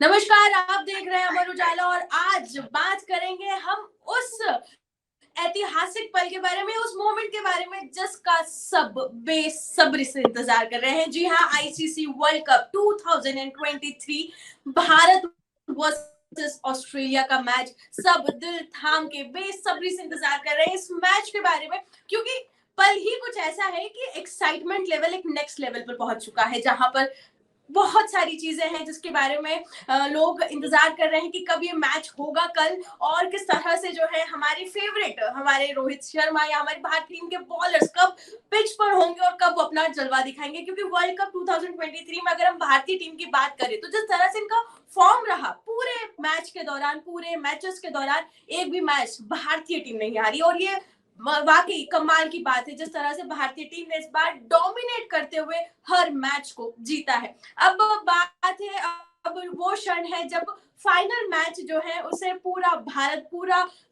नमस्कार, आप देख रहे हैं अमर उजाला और आज बात करेंगे हम उस ऐतिहासिक पल के बारे में, उस मोमेंट के बारे में जिसका सब बेसब्री से इंतजार कर रहे हैं। जी हाँ, ICC world cup 2023 Bharat versus Australia का मैच सब दिल थाम के बेसब्री से इंतजार कर रहे हैं इस मैच के बारे में, क्योंकि पल ही कुछ ऐसा है कि एक्साइटमेंट लेवल एक नेक्स्ट लेवल पर पहुंच चुका है, जहां पर बहुत सारी चीजें हैं जिसके बारे में लोग इंतजार कर रहे हैं कि कब ये मैच होगा कल, और किस तरह से जो है हमारे फेवरेट हमारे रोहित शर्मा या हमारी भारतीय टीम के बॉलर्स कब पिच पर होंगे और कब अपना जलवा दिखाएंगे। क्योंकि वर्ल्ड कप 2023 में अगर हम भारतीय टीम की बात करें तो जिस तरह से इनका फॉर्म रहा पूरे मैच के दौरान, पूरे मैचेस के दौरान एक भी मैच भारतीय टीम नहीं हारी, और ये वाकई कमाल की बात है जिस तरह से भारतीय टीम ने इस बार डोमिनेट करते हुए हर मैच को जीता है। अब बात है, अब वो क्षण है जब फाइनल मैच जो है उसे पूरा भारत,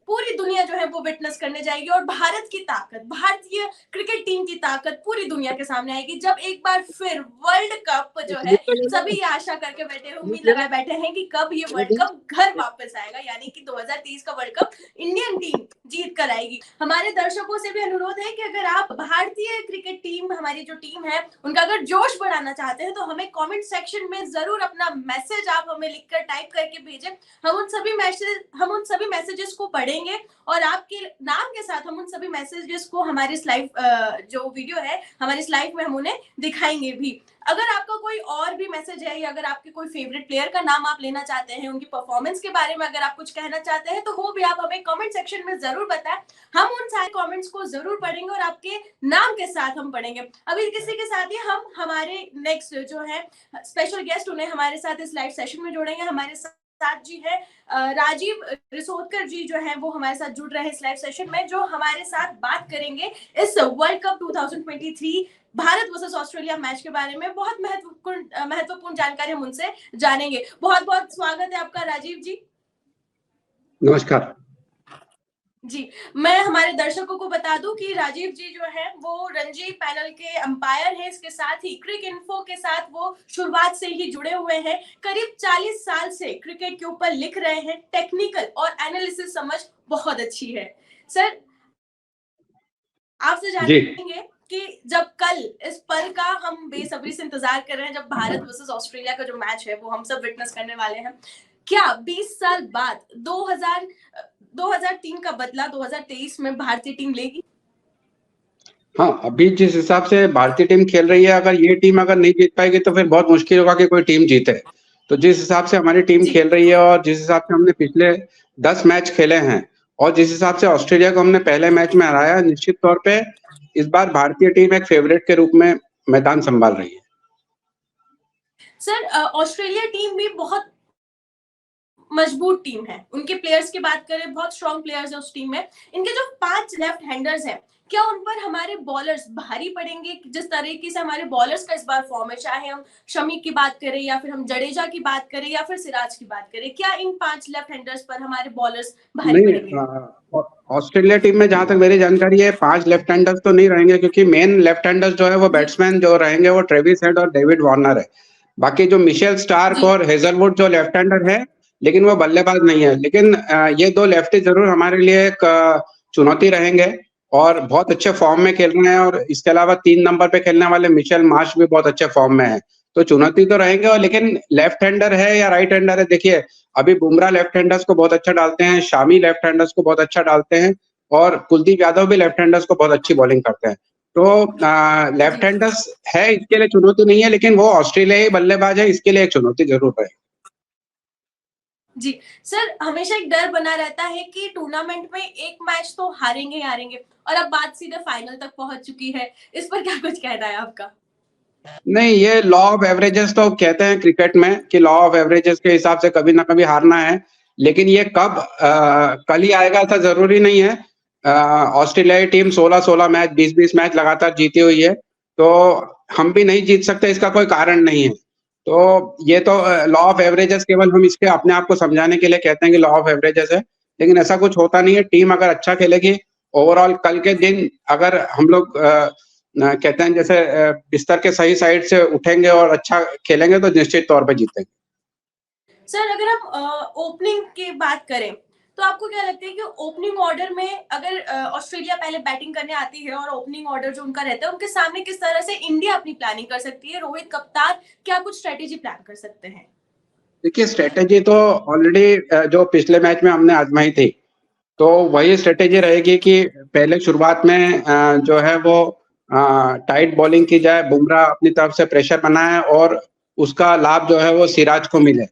पूरी दुनिया जो है वो विटनेस करने जाएगी, और भारत की ताकत, भारतीय क्रिकेट टीम की ताकत पूरी दुनिया के सामने आएगी जब एक बार फिर वर्ल्ड कप जो है, सभी ये आशा करके बैठे हैं, उम्मीद लगाए बैठे हैं कि कब ये वर्ल्ड कप घर वापस आएगा, यानी कि 2023 का वर्ल्ड कप इंडियन टीम जीत कर आएगी। हमारे दर्शकों से भी अनुरोध है कि अगर आप भारतीय क्रिकेट टीम, हमारी जो टीम है, उनका अगर जोश बढ़ाना चाहते हैं तो हमें कमेंट सेक्शन में जरूर अपना मैसेज आप हमें लिखकर टाइप करके भेजें। हम उन सभी मैसेजेस को पढ़ेंगे और आपके नाम के साथ हम उन सभी मैसेजेस को हमारे लाइव जो वीडियो है हमारे इस लाइव में हम उन्हें दिखाएंगे भी। अगर आपका कोई और भी मैसेज है या अगर आपके कोई फेवरेट प्लेयर का नाम आप लेना चाहते हैं, उनकी परफॉर्मेंस के बारे में अगर आप कुछ कहना चाहते हैं तो वो भी आप हमें कमेंट सेक्शन में जरूर बताएं। हम उन सारे कमेंट्स को जरूर पढ़ेंगे और आपके नाम के साथ हम पढ़ेंगे। अभी किसी के साथ ही हम हमारे नेक्स्ट जो है स्पेशल गेस्ट उन्हें हमारे साथ इस लाइव सेशन में जोड़ेंगे। हमारे साथ जी है राजीव रिसोदकर जी, जो है वो हमारे साथ जुड़ रहे हैं इस लाइव सेशन में, जो हमारे साथ बात करेंगे इस world cup 2023 Bharat versus Australia match के बारे में। बहुत महत्वपूर्ण जानकारी हम उनसे जानेंगे। बहुत बहुत स्वागत है आपका राजीव जी। नमस्कार जी, मैं हमारे दर्शकों को बता दूं कि राजीव जी जो है वो रणजी पैनल के अंपायर हैं, इसके साथ ही क्रिक इन्फो के साथ वो शुरुआत से ही जुड़े हुए हैं। करीब 40 साल से क्रिकेट के ऊपर लिख रहे हैं, टेक्निकल और एनालिसिस समझ बहुत अच्छी है। सर, आपसे जानेंगे कि जब कल इस पल का हम बेसब्री से इंतजार कर रहे हैं, जब भारत वर्सेस ऑस्ट्रेलिया का जो मैच है वो हम सब विटनेस करने वाले हैं, क्या 20 साल बाद 2003 का बदला 2023 में भारतीय टीम लेगी? हाँ, अभी जिस हिसाब से भारतीय टीम खेल रही है, अगर ये टीम अगर नहीं जीत पाएगी तो फिर बहुत मुश्किल होगा कि कोई टीम जीते। तो जिस हिसाब से हमारी टीम खेल रही है और जिस हिसाब से हमने पिछले 10 मैच खेले हैं और जिस हिसाब से ऑस्ट्रेलिया को हमने पहले मैच में हराया, निश्चित तौर पे इस बार भारतीय टीम एक फेवरेट के रूप में मैदान संभाल रही है। सर, ऑस्ट्रेलिया टीम भी बहुत मजबूत टीम है, उनके प्लेयर्स की बात करें बहुत स्ट्रॉन्ग प्लेयर्स है उस टीम में। इनके जो 5 लेफ्ट हैंडर्स हैं, क्या उन पर हमारे बॉलर्स भारी पड़ेंगे? जिस तरीके से हमारे बॉलर्स का इस बार फॉर्म है, चाहे हम शमी की बात करें या फिर हम जडेजा की बात करें या फिर सिराज की बात करें, क्या इन 5 लेफ्ट हैंडर्स पर हमारे बॉलर्स भारी पड़ेंगे? ऑस्ट्रेलिया टीम में जहां तक मेरी जानकारी है 5 लेफ्ट हैंडर्स तो नहीं रहेंगे, क्योंकि मेन लेफ्ट हैंडर्स जो है वो बैट्समैन जो रहेंगे वो ट्रेविस हेड और डेविड वार्नर है। बाकी जो मिशेल स्टार्क और हेजलवुड जो लेफ्ट हैंडर है, लेकिन वो बल्लेबाज नहीं है। लेकिन ये 2 लेफ्टी जरूर हमारे लिए एक चुनौती रहेंगे और बहुत अच्छे फॉर्म में खेल रहे हैं, और इसके अलावा 3 नंबर पे खेलने वाले मिशेल मार्श भी बहुत अच्छे फॉर्म में है। तो चुनौती तो रहेंगे, और लेकिन लेफ्ट हैंडर है या राइट हैंडर है, देखिए अभी बुमराह लेफ्ट हैंडर्स को बहुत अच्छा डालते हैं, शामी लेफ्ट हैंडर्स को बहुत अच्छा डालते हैं, और कुलदीप यादव भी लेफ्ट हैंडर्स को बहुत अच्छी बॉलिंग करते हैं। तो लेफ्ट हैंडर्स है, इसके लिए चुनौती नहीं है, लेकिन वो ऑस्ट्रेलियाई बल्लेबाज है, इसके लिए एक चुनौती जरूर है। जी सर, हमेशा एक डर बना रहता है कि टूर्नामेंट में एक मैच तो हारेंगे ही हारेंगे, और अब बात सीधे फाइनल तक पहुंच चुकी है। इस पर क्या कुछ कहना है आपका? नहीं, ये लॉ ऑफ एवरेजेस तो कहते हैं क्रिकेट में कि लॉ ऑफ एवरेजेस के हिसाब से कभी ना कभी हारना है, लेकिन ये कब कल ही आएगा ऐसा जरूरी नहीं है। ऑस्ट्रेलियाई टीम 16-16 मैच, 20-20 मैच लगातार जीती हुई है, तो हम भी नहीं जीत सकते, इसका कोई कारण नहीं है। तो ये तो लॉ ऑफ एवरेजेस केवल हम इसके अपने आप को समझाने के लिए कहते हैं कि लॉ ऑफ एवरेजेस है, लेकिन ऐसा कुछ होता नहीं है। टीम अगर अच्छा खेलेगी, ओवरऑल कल के दिन अगर हम लोग कहते हैं जैसे बिस्तर के सही साइड से उठेंगे और अच्छा खेलेंगे तो निश्चित तौर पे जीतेंगे। सर अगर हम ओपनिंग की बात करें तो आपको क्या लगता है कि ओपनिंग ऑर्डर में अगर ऑस्ट्रेलिया पहले बैटिंग करने आती है और ओपनिंग ऑर्डर जो उनका रहता है उनके सामने किस तरह से इंडिया अपनी प्लानिंग कर सकती है? रोहित कप्तान क्या कुछ स्ट्रेटेजी प्लान कर सकते हैं? देखिए स्ट्रेटेजी तो ऑलरेडी जो पिछले मैच में हमने आजमाई थी, तो वही स्ट्रेटेजी रहेगी कि पहले शुरुआत में जो है वो टाइट बॉलिंग की जाए, बुमराह अपनी तरफ से प्रेशर बनाए और उसका लाभ जो है वो सिराज को मिले।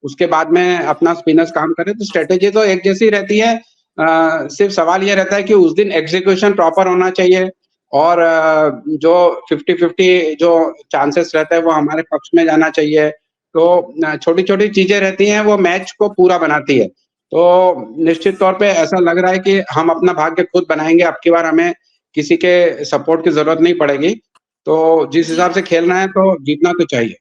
उसके बाद में अपना स्पिनर्स काम करें, तो स्ट्रेटेजी तो एक जैसी रहती है। सिर्फ सवाल ये रहता है कि उस दिन एग्जीक्यूशन प्रॉपर होना चाहिए और जो 50-50 जो चांसेस रहते हैं वो हमारे पक्ष में जाना चाहिए। तो छोटी-छोटी चीजें रहती हैं, वो मैच को पूरा बनाती है। तो निश्चित तौर पे ऐसा लग रहा है कि हम अपना भाग्य खुद बनाएँगे, अब की बार हमें किसी के सपोर्ट की ज़रूरत नहीं पड़ेगी। तो जिस जी हिसाब से खेलना है तो जीतना तो चाहिए।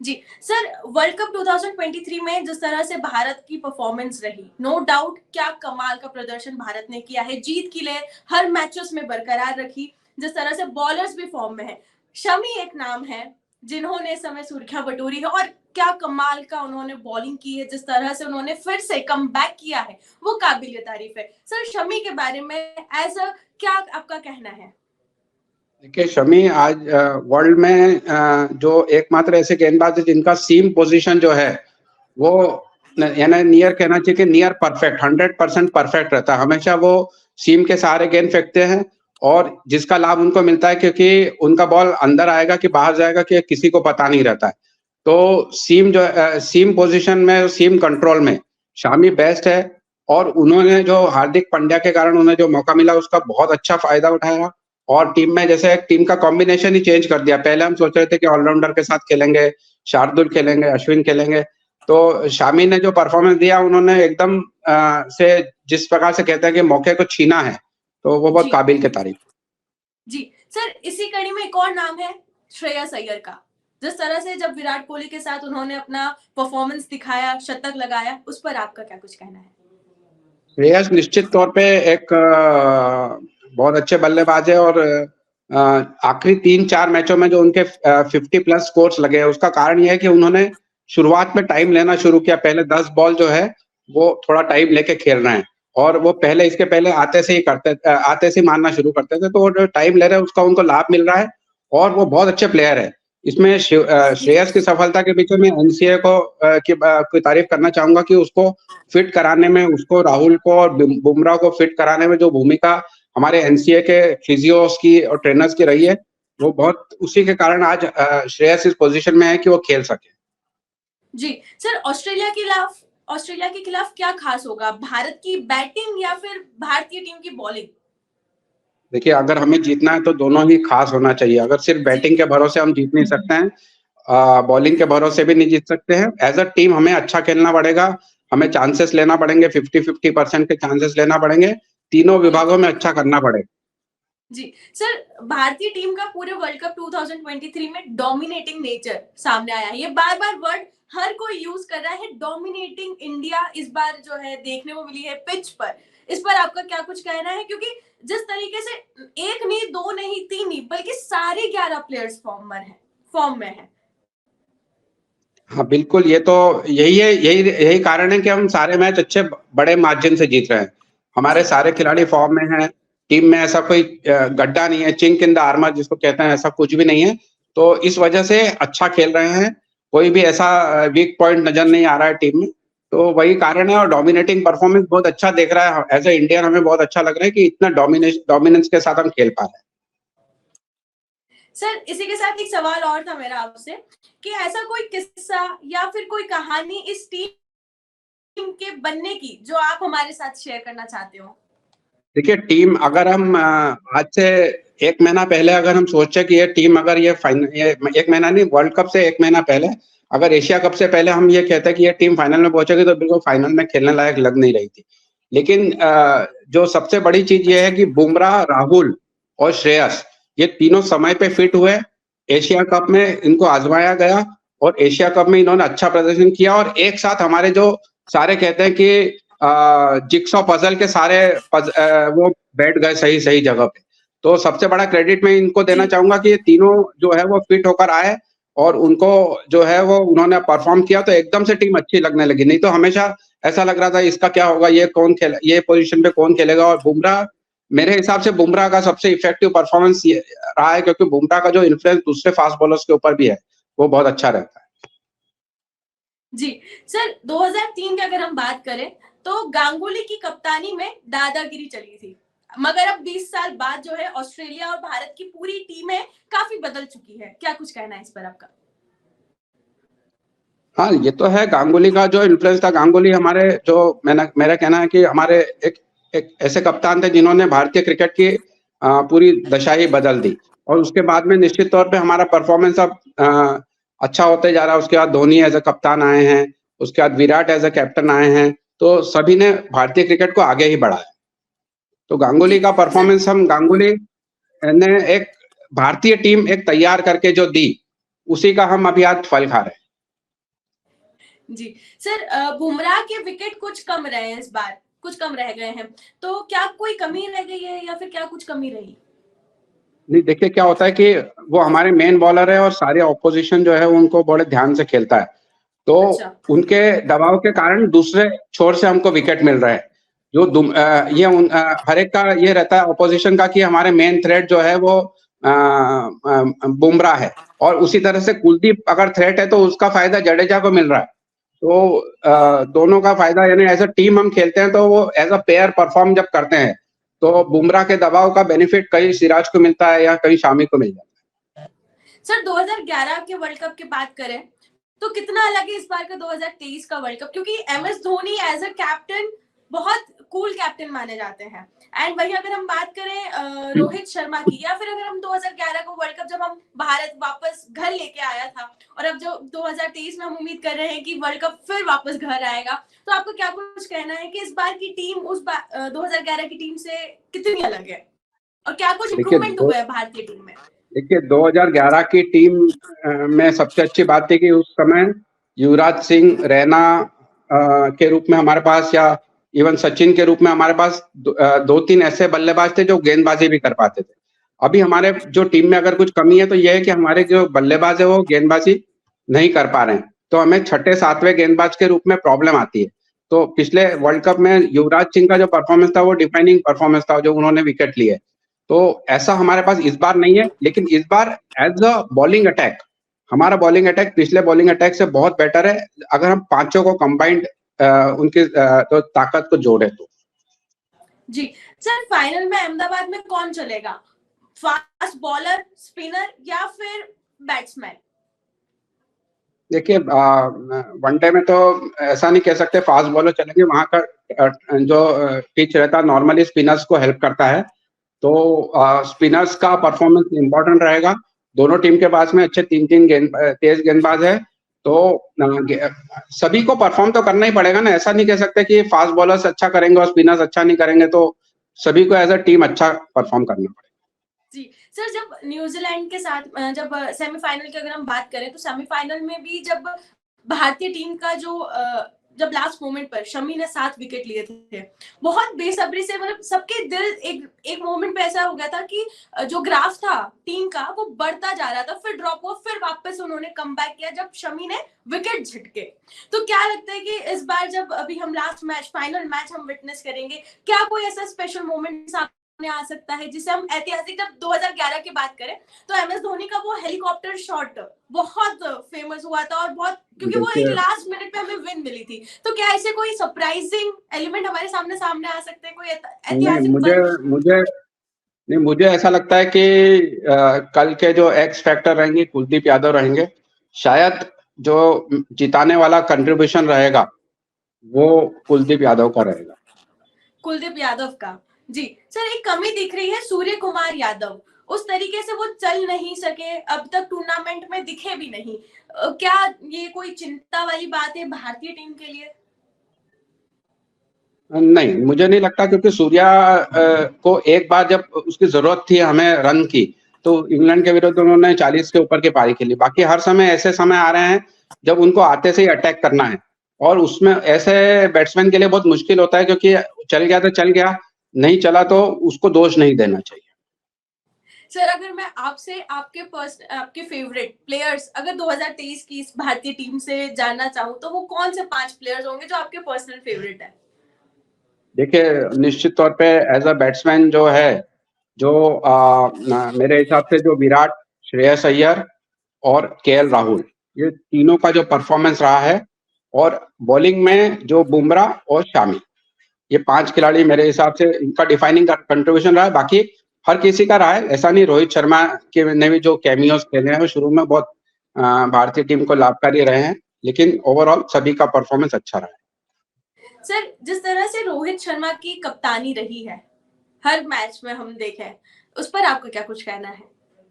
जी सर, वर्ल्ड कप 2023 में जिस तरह से भारत की परफॉर्मेंस रही, नो डाउट क्या कमाल का प्रदर्शन भारत ने किया है, जीत के लिए हर मैचेस में बरकरार रखी। जिस तरह से बॉलर्स भी फॉर्म में है, शमी एक नाम है जिन्होंने इस समय सुर्खियां बटोरी है और क्या कमाल का उन्होंने बॉलिंग की है, जिस तरह से उन्होंने फिर से कम किया है वो काबिल तारीफ है। सर शमी के बारे में एज अ क्या आपका कहना है? देखिए शमी आज वर्ल्ड में जो एकमात्र ऐसे गेंदबाज है जिनका सीम पोजीशन जो है वो यानी नियर कहना चाहिए कि नियर परफेक्ट 100% परफेक्ट रहता है। हमेशा वो सीम के सहारे गेंद फेंकते हैं और जिसका लाभ उनको मिलता है क्योंकि उनका बॉल अंदर आएगा कि बाहर जाएगा कि किसी को पता नहीं रहता है। तो सीम पोजीशन में, सीम कंट्रोल में शामी बेस्ट है और उन्होंने जो हार्दिक पांड्या के कारण उन्हें जो मौका मिला उसका बहुत अच्छा फायदा उठाया और टीम में जैसे एक टीम का कॉम्बिनेशन ही चेंज कर दिया। पहले हम सोच रहे थे कि ऑलराउंडर के साथ खेलेंगे, शार्दुल खेलेंगे, अश्विन खेलेंगे, तो शामी ने जो परफॉर्मेंस दिया उन्होंने एकदम से जिस प्रकार से कहते हैं कि मौके को छीना है, तो वो बहुत जी काबिल के तारीफ। जी सर, इसी कड़ी में एक और नाम है श्रेयस अय्यर का। जिस तरह से जब विराट कोहली के साथ उन्होंने अपना परफॉर्मेंस दिखाया, शतक लगाया, उस पर आपका क्या कुछ कहना है? श्रेयस निश्चित तौर पे एक बहुत अच्छे बल्लेबाज है और आखिरी 3-4 मैचों में जो उनके 50 प्लस स्कोर्स लगे हैं, उसका कारण ये है कि उन्होंने शुरुआत में टाइम लेना शुरू किया। पहले 10 बॉल जो है, वो थोड़ा टाइम लेके खेल रहे हैं और वो पहले इसके पहले आते से ही मारना शुरू करते थे, तो वो जो टाइम ले रहे हैं उसका उनको लाभ मिल रहा है और वो बहुत अच्छे प्लेयर है। इसमें श्रेयस की सफलता के पीछे मैं एनसीए की तारीफ करना चाहूँगा कि उसको फिट कराने में, उसको राहुल को और बुमराह को फिट कराने में जो भूमिका हमारे एनसीए के फिजियोस की और ट्रेनर्स की रही है, वो बहुत उसी के कारण आज श्रेयस इस पोजीशन में है कि वो खेल सके। जी सर, ऑस्ट्रेलिया के खिलाफ क्या खास होगा? भारत की बैटिंग या फिर भारतीय टीम की बॉलिंग? देखिए अगर हमें जीतना है तो दोनों ही खास होना चाहिए। अगर सिर्फ जी बैटिंग के भरोसे हम जीत नहीं सकते हैं, बॉलिंग के भरोसे भी नहीं जीत सकते हैं। एज़ अ टीम हमें अच्छा खेलना पड़ेगा, हमें चांसेस लेना पड़ेंगे, 50-50% के चांसेस लेना पड़ेंगे, तीनों विभागों में अच्छा करना पड़ेगा। जी सर, भारतीय टीम का पूरे वर्ल्ड कप 2023 में डोमिनेटिंग नेचर सामने आया है। ये बार बार वर्ड हर कोई यूज कर रहा है, डोमिनेटिंग इंडिया इस बार जो है देखने को मिली है पिच पर। इस पर आपका क्या कुछ कहना है? क्योंकि जिस तरीके से एक नहीं, दो नहीं, तीन नहीं, बल्कि सारे 11 प्लेयर्स फॉर्म में है। हाँ, बिल्कुल, ये तो यही कारण है कि हम सारे मैच अच्छे बड़े मार्जिन से जीत रहे हैं। हमारे जी सारे खिलाड़ी फॉर्म में हैं, टीम में ऐसा कोई गड्ढा नहीं है, चिंक इन द आर्मर जिसको कहते हैं, ऐसा कुछ भी नहीं है। तो इस वजह से अच्छा खेल रहे हैं, कोई भी ऐसा वीक पॉइंट नज़र नहीं आ रहा है टीम में। तो वही कारण है और डोमिनेटिंग परफॉर्मेंस बहुत अच्छा दिख रहा है। एज़ अ इंडियन हमें बहुत अच्छा लग रहा है कि इतना डोमिनेंस के साथ हम खेल पा रहे हैं। सर, इसी के साथ एक सवाल और था मेरा आपसे कि ऐसा कोई किस्सा या फिर कोई कहानी इस टीम के बनने की जो आप हमारे साथ शेयर करना चाहते हो? देखिए टीम अगर हम आज से 1 महीना पहले अगर हम सोचे कि ये टीम अगर ये 1 महीना नहीं, वर्ल्ड कप से 1 महीना पहले, अगर एशिया कप से पहले हम ये कहते कि ये टीम फाइनल में पहुंचेगी तो बिल्कुल फाइनल में खेलने लायक लग नहीं रही थी। लेकिन जो सबसे बड़ी चीज ये है कि बुमराह, राहुल और श्रेयस ये तीनों समय पे फिट हुए। एशिया कप में इनको आजमाया गया और एशिया कप में इन्होंने अच्छा प्रदर्शन किया और एक साथ हमारे जो सारे कहते हैं कि जिक्सॉ पजल के सारे वो बैठ गए सही सही जगह पे। तो सबसे बड़ा क्रेडिट मैं इनको जी देना चाहूंगा कि ये तीनों जो है वो फिट होकर आए और उनको जो है वो उन्होंने परफॉर्म किया तो एकदम से टीम अच्छी लगने लगी। नहीं तो हमेशा ऐसा लग रहा था इसका क्या होगा, ये पोजीशन पे कौन खेलेगा। और बुमराह, मेरे हिसाब से बुमराह का सबसे इफेक्टिव परफॉर्मेंस ये रहा है, क्योंकि बुमराह का जो इन्फ्लुएंस दूसरे फास्ट बॉलर्स के ऊपर भी है वो बहुत अच्छा रहता है। जी सर, 2003 की अगर हम बात करें तो गांगुली की कप्तानी में दादागिरी चली थी, मगर अब 20 साल बाद जो है ऑस्ट्रेलिया और भारत की पूरी टीमें काफी बदल चुकी है। क्या कुछ कहना है इस पर आपका? हाँ, ये तो है, गांगुली का जो इन्फ्लुएंस था, गांगुली हमारे जो मेरा कहना है कि हमारे एक ऐसे कप्तान थे जिन्होंने भारतीय क्रिकेट की पूरी दशा ही बदल दी। और उसके बाद में निश्चित तौर पे हमारा परफॉर्मेंस अब अच्छा होते जा रहा है। उसके बाद धोनी एज अ कप्तान आए हैं, उसके बाद विराट एज अ कैप्टन आए हैं, तो सभी ने भारतीय क्रिकेट को आगे ही बढ़ाया। तो गांगुली जी का सर। परफॉर्मेंस, हम गांगुली ने एक भारतीय टीम एक तैयार करके जो दी, उसी का हम अभी आज फल खा रहे हैं। जी सर, बुमराह के विकेट कुछ कम रहे हैं इस बार, कुछ कम रह गए हैं, तो क्या कोई कमी रह गई है या फिर क्या कुछ कमी रही? नहीं, देखिए क्या होता है कि वो हमारे मेन बॉलर है और सारे ऑपोजिशन जो है उनको बड़े ध्यान से खेलता है, तो अच्छा। उनके दबाव के कारण दूसरे छोर से हमको विकेट मिल रहे हैं। हर एक का ये रहता है ऑपोजिशन का कि हमारे मेन थ्रेट जो है वो बुमराह है, और उसी तरह से कुलदीप अगर थ्रेट है तो उसका फायदा जडेजा को मिल रहा है। तो दोनों का फायदा, यानी एज अ टीम हम खेलते हैं तो वो एज अ पेयर परफॉर्म जब करते हैं तो बुमराह के दबाव का बेनिफिट कहीं सिराज को मिलता है या कहीं शामी को मिल जाता है। सर 2011 के वर्ल्ड कप की बात करें तो कितना अलग है इस बार का 2023 का वर्ल्ड कप, क्योंकि MS Dhoni as a captain बहुत कूल कैप्टन माने जाते हैं। एंड वही अगर हम बात करें रोहित शर्मा की, या फिर अगर हम 2011 को वर्ल्ड कप जब हम भारत वापस घर लेके आया था, और अब जो 2023 में हम उम्मीद कर रहे हैं कि वर्ल्ड कप फिर वापस घर आएगा, तो आपको क्या कुछ कहना है कि इस बार की टीम उस 2011 की टीम से कितनी अलग है, और क्या कुछ देखिए इंप्रूवमेंट हुआ है भारतीय टीम में? देखिए 2011 की टीम में सबसे अच्छी बात थी कि उस समय युवराज सिंह, रैना के रूप में हमारे पास, या इवन सचिन के रूप में हमारे पास दो तीन ऐसे बल्लेबाज थे जो गेंदबाजी भी कर पाते थे। अभी हमारे जो टीम में अगर कुछ कमी है तो यह है कि हमारे जो बल्लेबाज है वो गेंदबाजी नहीं कर पा रहे हैं, तो हमें छठे सातवें गेंदबाज के रूप में प्रॉब्लम आती है। तो पिछले वर्ल्ड कप में युवराज सिंह का जो परफॉर्मेंस था वो डिफाइनिंग परफॉर्मेंस था, जो उन्होंने विकेट लिए। तो ऐसा हमारे पास इस बार नहीं है, लेकिन इस बार एज अ बॉलिंग अटैक, हमारा बॉलिंग अटैक पिछले बॉलिंग अटैक से बहुत बेटर है, अगर हम पांचों को कंबाइंड उनकी तो ताकत को जोड़े तो। जी सर, फाइनल में अहमदाबाद में कौन चलेगा, फास्ट बॉलर, स्पिनर या फिर बैट्समैन? देखिए वनडे में तो ऐसा नहीं कह सकते फास्ट बॉलर चलेंगे, वहां का जो पिच रहता है नॉर्मली स्पिनर्स को हेल्प करता है, तो स्पिनर्स का परफॉर्मेंस इंपॉर्टेंट रहेगा। दोनों टीम के पास में अच्छे तीन तीन तेज गेंदबाज है, तो सभी को परफॉर्म तो करना ही पड़ेगा ना। ऐसा नहीं कह सकते कि फास्ट बॉलर्स अच्छा करेंगे और स्पिनर्स अच्छा नहीं करेंगे, तो सभी को एज अ टीम अच्छा परफॉर्म करना पड़ेगा। जी सर, जब न्यूजीलैंड के साथ जब सेमीफाइनल की अगर हम बात करें तो सेमीफाइनल में भी जब भारतीय टीम का जो जब लास्ट मोमेंट पर शमी ने 7 विकेट लिए थे, बहुत बेसब्री से, मतलब सबके दिल एक एक मोमेंट पे ऐसा हो गया था कि जो ग्राफ था टीम का वो बढ़ता जा रहा था, फिर ड्रॉप हुआ, फिर वापस उन्होंने कमबैक किया जब शमी ने विकेट झटके। तो क्या लगता है कि इस बार जब अभी हम लास्ट मैच, फाइनल मैच हम विटनेस करेंगे, क्या कोई ऐसा स्पेशल मोमेंट सामने आ सकता है जिसे हम ऐतिहासिक, जब 2011 की बात करें तो एमएस धोनी का वो हेलीकॉप्टर शॉट बहुत फेमस हुआ था, और बहुत, क्योंकि वो एक लास्ट मिनट पे हमें विन मिली थी, तो क्या ऐसे कोई सरप्राइजिंग एलिमेंट हमारे सामने आ सकते हैं, कोई नहीं, ऐतिहासिक मुझे पल? मुझे नहीं, मुझे ऐसा लगता है कि कल के जो एक्स फैक्टर रहेंगे कुलदीप यादव रहेंगे। शायद जो जिताने वाला कंट्रीब्यूशन रहेगा वो कुलदीप यादव का रहेगा। कुलदीप यादव का। जी सर, एक कमी दिख रही है सूर्य कुमार यादव, उस तरीके से वो चल नहीं सके, अब तक टूर्नामेंट में दिखे भी नहीं। क्या ये कोई चिंता वाली बात है भारतीय टीम के लिए? नहीं, मुझे नहीं लगता, क्योंकि सूर्या को एक बार जब उसकी जरूरत थी हमें रन की, तो इंग्लैंड के विरुद्ध उन्होंने 40 के ऊपर की पारी खेली। बाकी हर समय ऐसे समय आ रहे हैं जब उनको आते से ही अटैक करना है, और उसमें ऐसे बैट्समैन के लिए बहुत मुश्किल होता है, क्योंकि चल गया तो चल गया, नहीं चला तो उसको दोष नहीं देना चाहिए। सर अगर मैं आपसे आपके फेवरेट प्लेयर्स अगर 2023 की इस भारतीय टीम से जानना चाहूँ तो वो कौन से 5 प्लेयर्स होंगे जो आपके पर्सनल फेवरेट है? देखिए, निश्चित तौर पे एज अ बैट्समैन जो है, जो मेरे हिसाब से जो विराट, श्रेयस अय्यर और केएल राहुल, ये तीनों का जो परफॉर्मेंस रहा है, और बॉलिंग में जो बुमराह और शामी, ये 5 खिलाड़ी मेरे हिसाब से इनका डिफाइनिंग कंट्रीब्यूशन रहा है। बाकी हर किसी का रहा है, ऐसा नहीं। रोहित शर्मा के ने भी जो कैमियोज खेले हैं वो शुरू में बहुत भारतीय टीम को लाभकारी रहे हैं, लेकिन ओवरऑल सभी का परफॉर्मेंस अच्छा रहा है। सर जिस तरह से रोहित शर्मा की कप्तानी रही है हर मैच में हम देखें, उस पर आपको क्या कुछ कहना है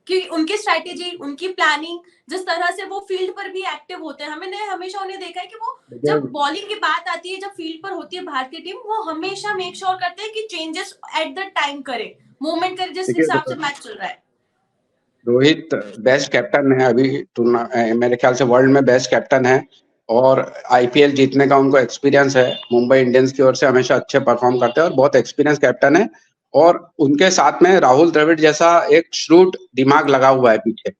कि उनकी स्ट्रैटेजी, उनकी प्लानिंग, जिस तरह से वो फील्ड पर भी एक्टिव होते हैं, हमने हमेशा उन्हें देखा है कि वो जब बॉलिंग की बात आती है, जब फील्ड पर होती है भारतीय टीम, वो हमेशा मेक श्योर करते हैं कि चेंजेस एट द टाइम करे, मूवमेंट करे, जिस हिसाब से मैच चल रहा है। रोहित बेस्ट कैप्टन है अभी, मेरे ख्याल से वर्ल्ड में बेस्ट कैप्टन है, और आईपीएल जीतने का उनको एक्सपीरियंस है। मुंबई इंडियंस की ओर से हमेशा अच्छे परफॉर्म करते हैं और बहुत एक्सपीरियंस कैप्टन है। और उनके साथ में राहुल द्रविड़ जैसा एक श्रूड दिमाग लगा हुआ है पीछे,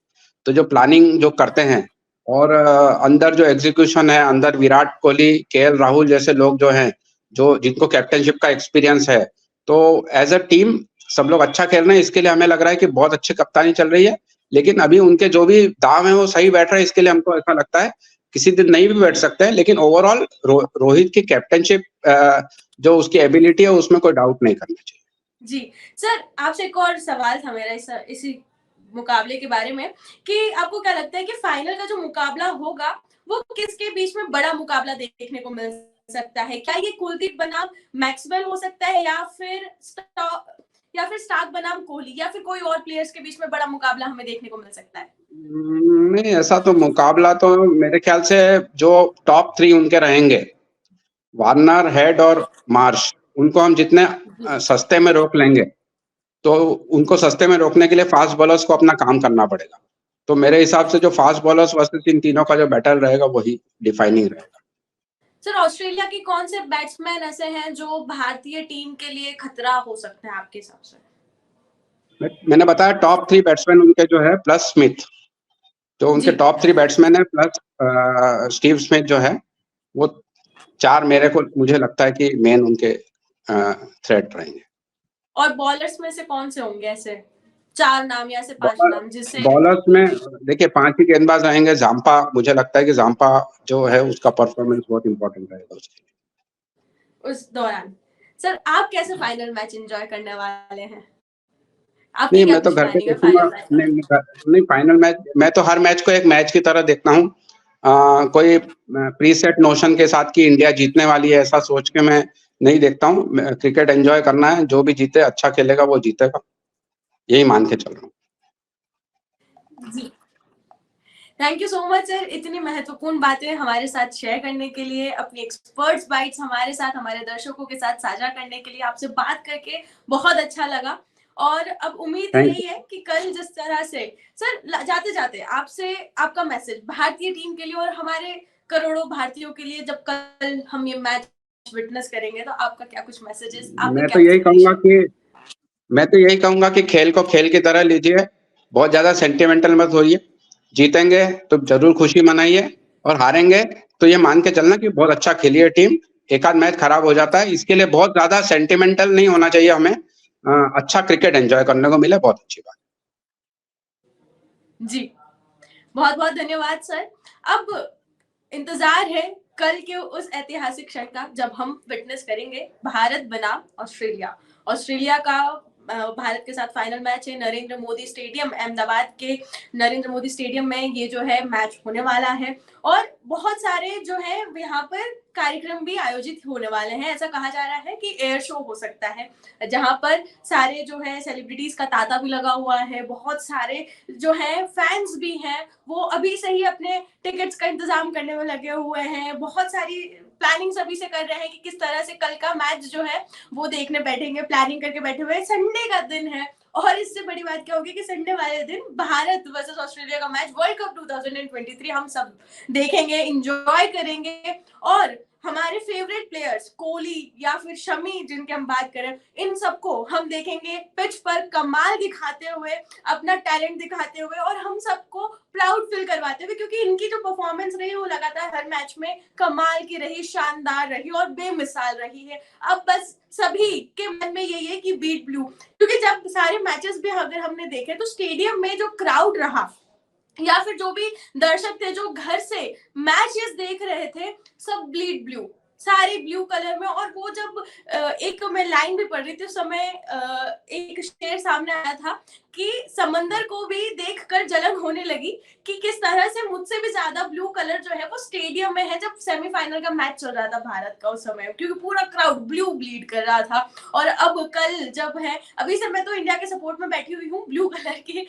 तो जो प्लानिंग जो करते हैं, और अंदर जो एग्जीक्यूशन है, अंदर विराट कोहली, केएल राहुल जैसे लोग जो हैं, जो जिनको कैप्टनशिप का एक्सपीरियंस है, तो एज अ टीम सब लोग अच्छा खेल रहे हैं। इसके लिए हमें लग रहा है कि बहुत अच्छी कप्तानी चल रही है, लेकिन अभी उनके जो भी दाव है वो सही बैठ रहा है। इसके लिए हमको ऐसा लगता है किसी दिन नहीं भी बैठ सकते हैं, लेकिन ओवरऑल रोहित की कैप्टनशिप, जो उसकी एबिलिटी है, उसमें कोई डाउट नहीं करना चाहिए। जी सर, आपसे एक और सवाल था मेरा इसी मुकाबले के बारे में कि आपको क्या लगता है कि फाइनल का जो मुकाबला होगा वो किसके बीच में बड़ा मुकाबला देखने को मिल सकता है? क्या ये कुलदीप बनाम मैक्सवेल हो सकता है, या फिर स्टार्क बनाम कोहली, या फिर कोई और प्लेयर्स के बीच में बड़ा मुकाबला हमें देखने को मिल सकता है? नहीं, ऐसा तो मुकाबला तो मेरे ख्याल से जो टॉप 3 उनके रहेंगे, वार्नर, हेड और मार्श, उनको हम जितने सस्ते में रोक लेंगे, तो उनको सस्ते में रोकने के लिए फास्ट बॉलर्स को अपना काम करना पड़ेगा। तो मेरे हिसाब से जो फास्ट बॉलर्स वर्सेस इन तीनों का जो बैटल रहेगा वही डिफाइनिंग रहेगा। सर ऑस्ट्रेलिया के कौन से बैट्समैन ऐसे हैं जो भारतीय टीम के लिए खतरा हो सकते हैं आपके हिसाब से? मैंने बताया टॉप 3 बैट्समैन उनके जो है, प्लस स्मिथ, जो उनके टॉप 3 बैट्समैन है, प्लस स्टीव स्मिथ जो है, वो 4 मुझे लगता है कि मेन उनके थ्रेट रहेंगे। और बॉलर्स में से कौन से होंगे ऐसे 4 नाम या ऐसे 5 नाम जिससे? बॉलर्स में देखिए 5 ही गेंदबाज आएंगे। जाम्पा, मुझे लगता है कि जाम्पा जो है उसका परफॉर्मेंस बहुत इंपॉर्टेंट रहेगा उसके लिए उस दौरान। सर आप कैसे फाइनल मैच एंजॉय करने वाले हैं? आपकी नहीं, क्या मैं तो कुछ घर पे प्लानिंग है देखूंगा। फाइनल मैच में? नहीं, फाइनल मैच मैं तो हर मैच को एक मैच की तरह देखता हूँ। कोई प्री सेट नोशन के साथ कि इंडिया जीतने वाली है, ऐसा सोच के मैं नहीं देखता हूँ। क्रिकेट एंजॉय करना है, जो भी जीते अच्छा खेलेगा वो जीतेगा, यही मान के चल रहा हूँ। जी, thank you so much sir, इतनी महत्वपूर्ण बातें हमारे साथ शेयर करने के लिए, अपनी एक्सपर्ट्स बाइट्स हमारे साथ, हमारे दर्शकों के साथ साझा करने के लिए। आपसे बात करके बहुत अच्छा लगा, और अब उम्मीद थैंक यही है कि कल जिस तरह से सर, जाते जाते आपसे आपका मैसेज भारतीय टीम के लिए और हमारे करोड़ों भारतीयों के लिए, जब कल हम ये मैच विटनेस करेंगे, तो आपका क्या कुछ मैसेजेस, आपका मैं क्या तो कुछ यही संदेश कहूंगा है? कि मैं तो यही कहूंगा कि खेल को खेल की तरह लीजिए, बहुत ज्यादा सेंटिमेंटल मत होइए। जीतेंगे तो जरूर खुशी मनाइए, और हारेंगे तो ये मान के चलना कि बहुत अच्छा खेली है टीम। एक आध मैच खराब हो जाता है, इसके लिए बहुत ज्यादा सेंटिमेंटल नहीं होना चाहिए हमें। अच्छा क्रिकेट एंजॉय करने को मिले, बहुत अच्छी बात। जी, बहुत बहुत धन्यवाद सर। अब इंतजार है कल के उस ऐतिहासिक क्षण का जब हम विटनेस करेंगे भारत बनाम ऑस्ट्रेलिया। ऑस्ट्रेलिया का भारत के साथ फाइनल मैच है नरेंद्र मोदी स्टेडियम, अहमदाबाद के नरेंद्र मोदी स्टेडियम में ये जो है मैच होने वाला है, और बहुत सारे जो है यहाँ पर कार्यक्रम भी आयोजित होने वाले हैं। ऐसा कहा जा रहा है कि एयर शो हो सकता है, जहां पर सारे जो है सेलिब्रिटीज का तांता भी लगा हुआ है, बहुत सारे जो है फैंस भी हैं, वो अभी से ही अपने टिकट्स का इंतजाम करने में लगे हुए हैं। बहुत सारी प्लानिंग अभी से कर रहे हैं कि किस तरह से कल का मैच जो है वो देखने बैठेंगे, प्लानिंग करके बैठे हुए। संडे का दिन है, और इससे बड़ी बात क्या होगी कि संडे वाले दिन भारत वर्सेस ऑस्ट्रेलिया का मैच वर्ल्ड कप 2023 हम सब देखेंगे, इंजॉय करेंगे, और हमारे फेवरेट प्लेयर्स कोहली या फिर शमी जिनकी हम बात करें, इन सबको हम देखेंगे पिच पर कमाल दिखाते हुए, अपना टैलेंट दिखाते हुए और हम सबको प्राउड फील करवाते हुए, क्योंकि इनकी जो परफॉर्मेंस रही वो लगातार हर मैच में कमाल की रही, शानदार रही और बेमिसाल रही है। अब बस सभी के मन में यही है कि बीट ब्लू, क्योंकि जब सारे मैचेस भी अगर हमने देखे तो स्टेडियम में जो क्राउड रहा या फिर जो भी दर्शक थे जो घर से मैचेस देख रहे थे, सब ब्लीड ब्लू, सारे ब्लू कलर में। और वो जब एक मैं लाइन भी पढ़ रही थी उस समय, एक शेर सामने आया था कि समंदर को भी देखकर जलन होने लगी कि किस तरह से मुझसे भी ज्यादा ब्लू कलर जो है वो स्टेडियम में है, जब सेमीफाइनल का मैच चल रहा था भारत का उस समय, क्योंकि पूरा क्राउड ब्लू ब्लीड कर रहा था। और अब कल जब है, अभी से मैं तो इंडिया के सपोर्ट में बैठी हुई हूँ ब्लू कलर की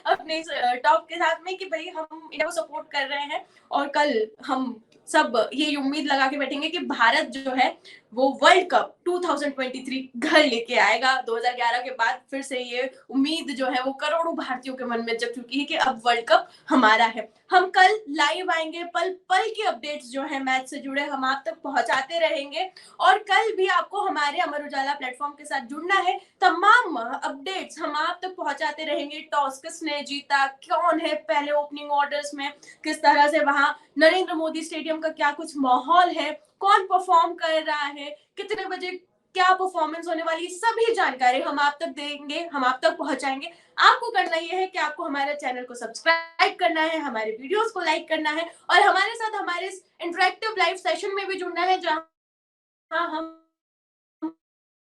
अपने टॉप के साथ में कि भाई हम इंडिया को सपोर्ट कर रहे हैं, और कल हम सब ये उम्मीद लगा के बैठेंगे कि भारत जो है वो वर्ल्ड कप 2023 घर लेके आएगा। 2011 के बाद फिर से ये उम्मीद जो है वो करोड़ों भारतीयों के मन में जग चुकी है कि अब वर्ल्ड कप हमारा है। हम कल लाइव आएंगे, पल पल की अपडेट्स जो है मैच से जुड़े हम आप तक पहुंचाते रहेंगे, और कल भी आपको हमारे अमर उजाला प्लेटफॉर्म के साथ जुड़ना है। तमाम अपडेट्स हम आप तक पहुंचाते रहेंगे। टॉस किसने जीता, कौन है पहले ओपनिंग ऑर्डर्स में, किस तरह से वहां नरेंद्र मोदी स्टेडियम का क्या कुछ माहौल है, कौन परफॉर्म कर रहा है, कितने बजे क्या परफॉर्मेंस होने वाली, सभी जानकारी हम आप तक देंगे, हम आप तक पहुंचाएंगे। आपको करना यह है कि आपको हमारे चैनल को सब्सक्राइब करना है, हमारे वीडियोस को लाइक करना है और हमारे साथ हमारे इस इंटरेक्टिव लाइव सेशन में भी जुड़ना है, जहां हम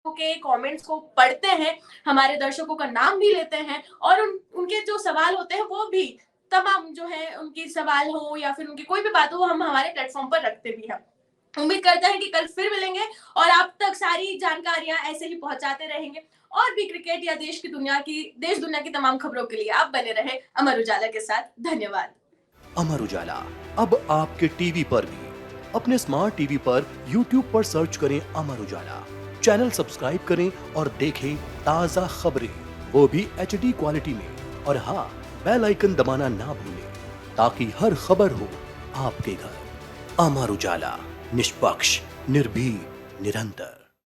के कमेंट्स को पढ़ते हैं, हमारे दर्शकों का नाम भी लेते हैं और उनके जो सवाल होते हैं वो भी तमाम जो है उनकी सवाल हो या फिर उनकी कोई भी बात हो, हम हमारे प्लेटफॉर्म पर रखते भी हैं। उम्मीद करते हैं कि कल फिर मिलेंगे और आप तक सारी जानकारियां ऐसे ही पहुंचाते रहेंगे, और भी क्रिकेट या देश दुनिया की तमाम खबरों के लिए आप बने रहे अमर उजाला के साथ। धन्यवाद। अमर उजाला अब आपके टीवी पर भी। अपने स्मार्ट टीवी पर YouTube पर सर्च करें अमर उजाला, चैनल सब्सक्राइब करें और देखें ताजा खबरें, वो भी HD क्वालिटी में। और हाँ, बेल आइकन दबाना ना भूलें ताकि हर खबर हो आपके घर। अमर उजाला, निष्पक्ष, निर्भीक, निरंतर।